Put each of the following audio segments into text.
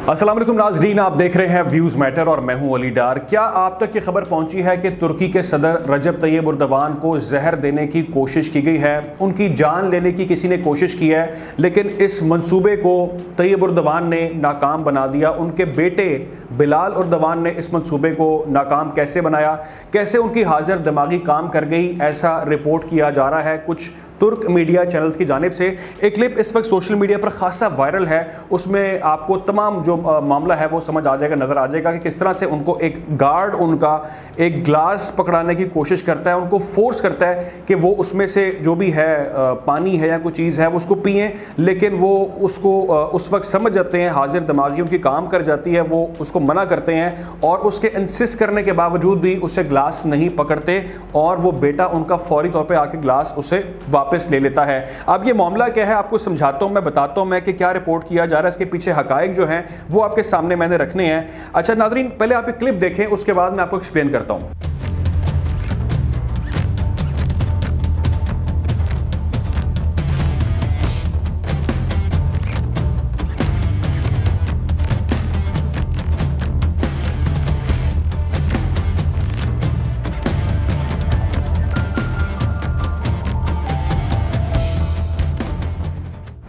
अस्सलाम वालेकुम नाज़रीन, आप देख रहे हैं व्यूज़ मैटर और मैं हूं अली डार। क्या आप तक ये खबर पहुंची है कि तुर्की के सदर रजब तैयब एर्दोगान को जहर देने की कोशिश की गई है, उनकी जान लेने की किसी ने कोशिश की है, लेकिन इस मंसूबे को तैयब एर्दोगान ने नाकाम बना दिया। उनके बेटे बिलाल एर्दोगान ने इस मंसूबे को नाकाम कैसे बनाया, कैसे उनकी हाजिर दिमागी काम कर गई, ऐसा रिपोर्ट किया जा रहा है कुछ तुर्क मीडिया चैनल्स की जानिब से। एक क्लिप इस वक्त सोशल मीडिया पर खासा वायरल है, उसमें आपको तमाम जो मामला है वो समझ आ जाएगा, नज़र आ जाएगा कि किस तरह से उनको एक गार्ड उनका एक ग्लास पकड़ाने की कोशिश करता है, उनको फोर्स करता है कि वो उसमें से जो भी है पानी है या कोई चीज़ है वो उसको पिएँ, लेकिन वो उसको उस वक्त समझ जाते हैं, हाजिर दिमागी उनकी काम कर जाती है, वो उसको मना करते हैं और उसके इंसिस्ट करने के बावजूद भी उसे ग्लास नहीं पकड़ते और वो बेटा उनका फौरी तौर पर आके ग्लास उसे वापस ले लेता है। अब ये मामला क्या है आपको समझाता हूं, मैं बताता हूं मैं कि क्या रिपोर्ट किया जा रहा है, इसके पीछे हकायक जो हैं वो आपके सामने मैंने रखने हैं। अच्छा नाज़रीन, पहले आप एक क्लिप देखें, उसके बाद मैं आपको एक्सप्लेन करता हूं।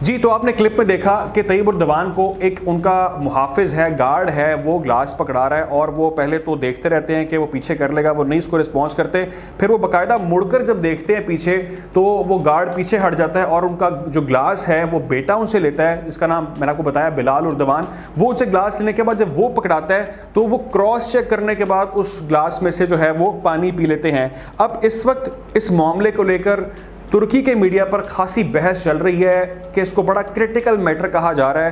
जी, तो आपने क्लिप में देखा कि तैयब एर्दोगान को एक उनका मुहाफिज है, गार्ड है, वो ग्लास पकड़ा रहा है और वो पहले तो देखते रहते हैं कि वो पीछे कर लेगा, वो नहीं इसको रिस्पॉन्स करते। फिर वो बाकायदा मुड़कर जब देखते हैं पीछे तो वो गार्ड पीछे हट जाता है और उनका जो ग्लास है वो बेटा उनसे लेता है, जिसका नाम मैंने आपको बताया बिलाल एर्दोगान। वो उनसे ग्लास लेने के बाद जब वो पकड़ाता है तो वो क्रॉस चेक करने के बाद उस ग्लास में से जो है वो पानी पी लेते हैं। अब इस वक्त इस मामले को लेकर तुर्की के मीडिया पर खासी बहस चल रही है कि इसको बड़ा क्रिटिकल मैटर कहा जा रहा है।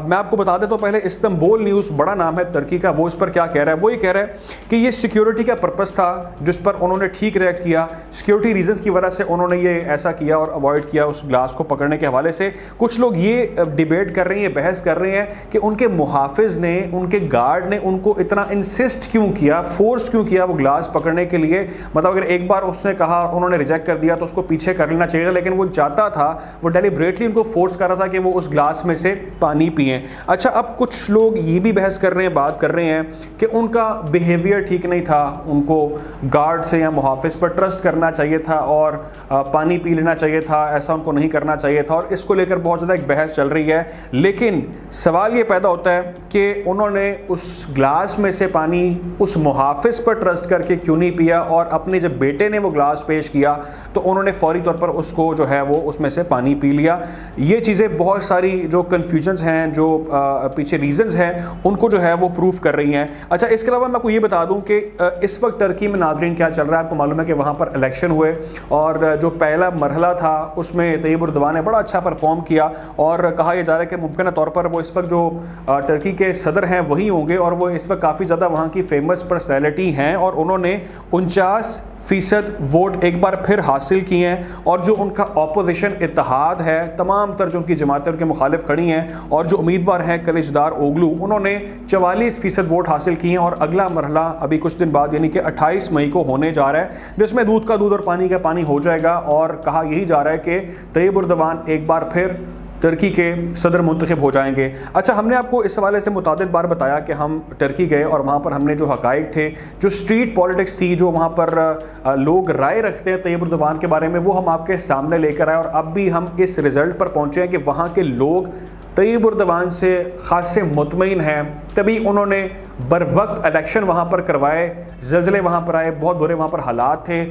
मैं आपको बता दें तो पहले इस्तांबुल न्यूज़, बड़ा नाम है तुर्की का, वो इस पर क्या कह रहा है। वो ये कह रहा है कि ये सिक्योरिटी का पर्पस था जिस पर उन्होंने ठीक रिएक्ट किया, सिक्योरिटी रीजंस की वजह से उन्होंने ये ऐसा किया और अवॉइड किया उस ग्लास को पकड़ने के हवाले से। कुछ लोग ये डिबेट कर रहे हैं, बहस कर रहे हैं कि उनके मुहाफिज ने, उनके गार्ड ने उनको इतना इंसिस्ट क्यों किया, फोर्स क्यों किया वो ग्लास पकड़ने के लिए। मतलब अगर एक बार उसने कहा, उन्होंने रिजेक्ट कर दिया तो उसको पीछे कर लेना चाहिए, लेकिन वो चाहता था, वो डेलिब्रेटली उनको फोर्स कर रहा था कि वो उस ग्लास में से पानी पिए। अच्छा, अब कुछ लोग ये भी बहस कर रहे हैं, बात कर रहे हैं कि उनका बिहेवियर ठीक नहीं था, उनको गार्ड से या मुहाफिज पर ट्रस्ट करना चाहिए था और पानी पी लेना चाहिए था, ऐसा उनको नहीं करना चाहिए था, और इसको लेकर बहुत ज़्यादा एक बहस चल रही है। लेकिन सवाल ये पैदा होता है कि उन्होंने उस ग्लास में से पानी उस मुहाफिज पर ट्रस्ट करके क्यों नहीं पिया, और अपने जब बेटे ने वो ग्लास पेश किया तो उन्होंने फौरी तौर पर उसको जो है वो उसमें से पानी पी लिया। ये चीज़ें बहुत सारी जो कन्फ्यूजन्स हैं, जो पीछे रीजंस हैं, उनको जो है वो प्रूफ कर रही हैं। अच्छा, इसके अलावा मैं आपको ये बता दूं कि इस वक्त टर्की में नाज़रीन क्या चल रहा है। आपको मालूम है कि वहाँ पर इलेक्शन हुए और जो पहला मरहला था उसमें तैयब एर्दोगान ने बड़ा अच्छा परफॉर्म किया और कहा यह जा रहा है कि मुमकिन तौर पर वो इस वक्त जो टर्की के सदर हैं वही होंगे, और वो इस वक्त काफ़ी ज़्यादा वहाँ की फेमस पर्सनैलिटी हैं और उन्होंने 49% वोट एक बार फिर हासिल किए हैं। और जो उनका ऑपोजिशन इत्तेहाद है, तमाम तर जो उनकी जमातें उनके मुखालिफ खड़ी हैं और जो उम्मीदवार हैं कलिचदार ओगलू, उन्होंने 44% वोट हासिल किए हैं। और अगला मरहला अभी कुछ दिन बाद यानी कि 28 मई को होने जा रहा है, जिसमें दूध का दूध और पानी का पानी हो जाएगा। और कहा यही जा रहा है कि तैयब एर्दोगान एक बार फिर टर्की के सदर मुंतखब हो जाएंगे। अच्छा, हमने आपको इस हवाले से मुतादिद बार बताया कि हम टर्की गए और वहाँ पर हमने जो हकायक थे, जो स्ट्रीट पॉलिटिक्स थी, जो वहाँ पर लोग राय रखते हैं तैयब एर्दोगान के बारे में, वो हम आपके सामने लेकर आए। और अब भी हम इस रिज़ल्ट पर पहुँचे हैं कि वहाँ के लोग तैयब एर्दोगान से खासे मुतमईन हैं, तभी उन्होंने बर वक्त इलेक्शन वहाँ पर करवाए। ज़लज़ले वहाँ पर आए, बहुत बुरे वहाँ पर हालात थे।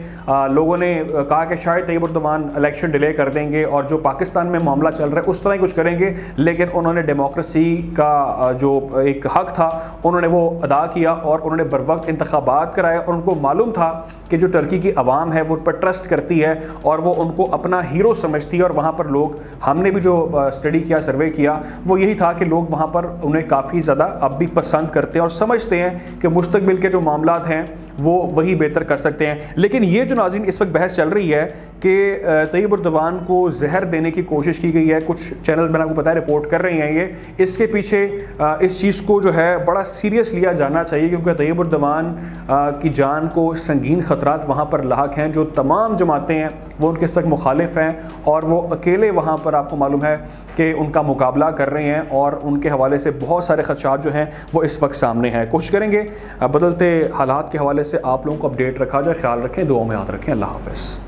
लोगों ने कहा कि शायद तैयब एर्दोगान इलेक्शन डिले कर देंगे और जो पाकिस्तान में मामला चल रहा है उस तरह ही कुछ करेंगे, लेकिन उन्होंने डेमोक्रेसी का जो एक हक था उन्होंने वो अदा किया और उन्होंने बर वक्त इंतखाबात कराए। और उनको मालूम था कि जो टर्की की आवाम है वो उन पर ट्रस्ट करती है और वो उनको अपना हीरो समझती है। और वहाँ पर लोग, हमने भी जो स्टडी किया, सर्वे किया, वो यही था कि लोग वहाँ पर उन्हें काफ़ी ज़्यादा अब भी पसंद करते हैं और समझते हैं कि मुस्तकबिल के जो मामलात हैं वो वही बेहतर कर सकते हैं। लेकिन ये जो नाज़रीन इस वक्त बहस चल रही है कि तैयब एर्दोगान को जहर देने की कोशिश की गई है, कुछ चैनल मैंने आपको बताया रिपोर्ट कर रही हैं ये, इसके पीछे इस चीज़ को जो है बड़ा सीरियस लिया जाना चाहिए, क्योंकि तैयब एर्दोगान की जान को संगीन ख़तरात वहाँ पर लाक हैं। जो तमाम जमातें हैं वो उनके तक मुखालिफ हैं और वो अकेले वहाँ पर, आपको मालूम है कि उनका मुकाबला मुकाबला कर रहे हैं और उनके हवाले से बहुत सारे खदशात जो हैं वो इस वक्त सामने हैं। कोशिश करेंगे बदलते हालात के हवाले से आप लोगों को अपडेट रखा जाए। ख्याल रखें, दुआ में याद रखें। अल्लाह हाफ़िज़।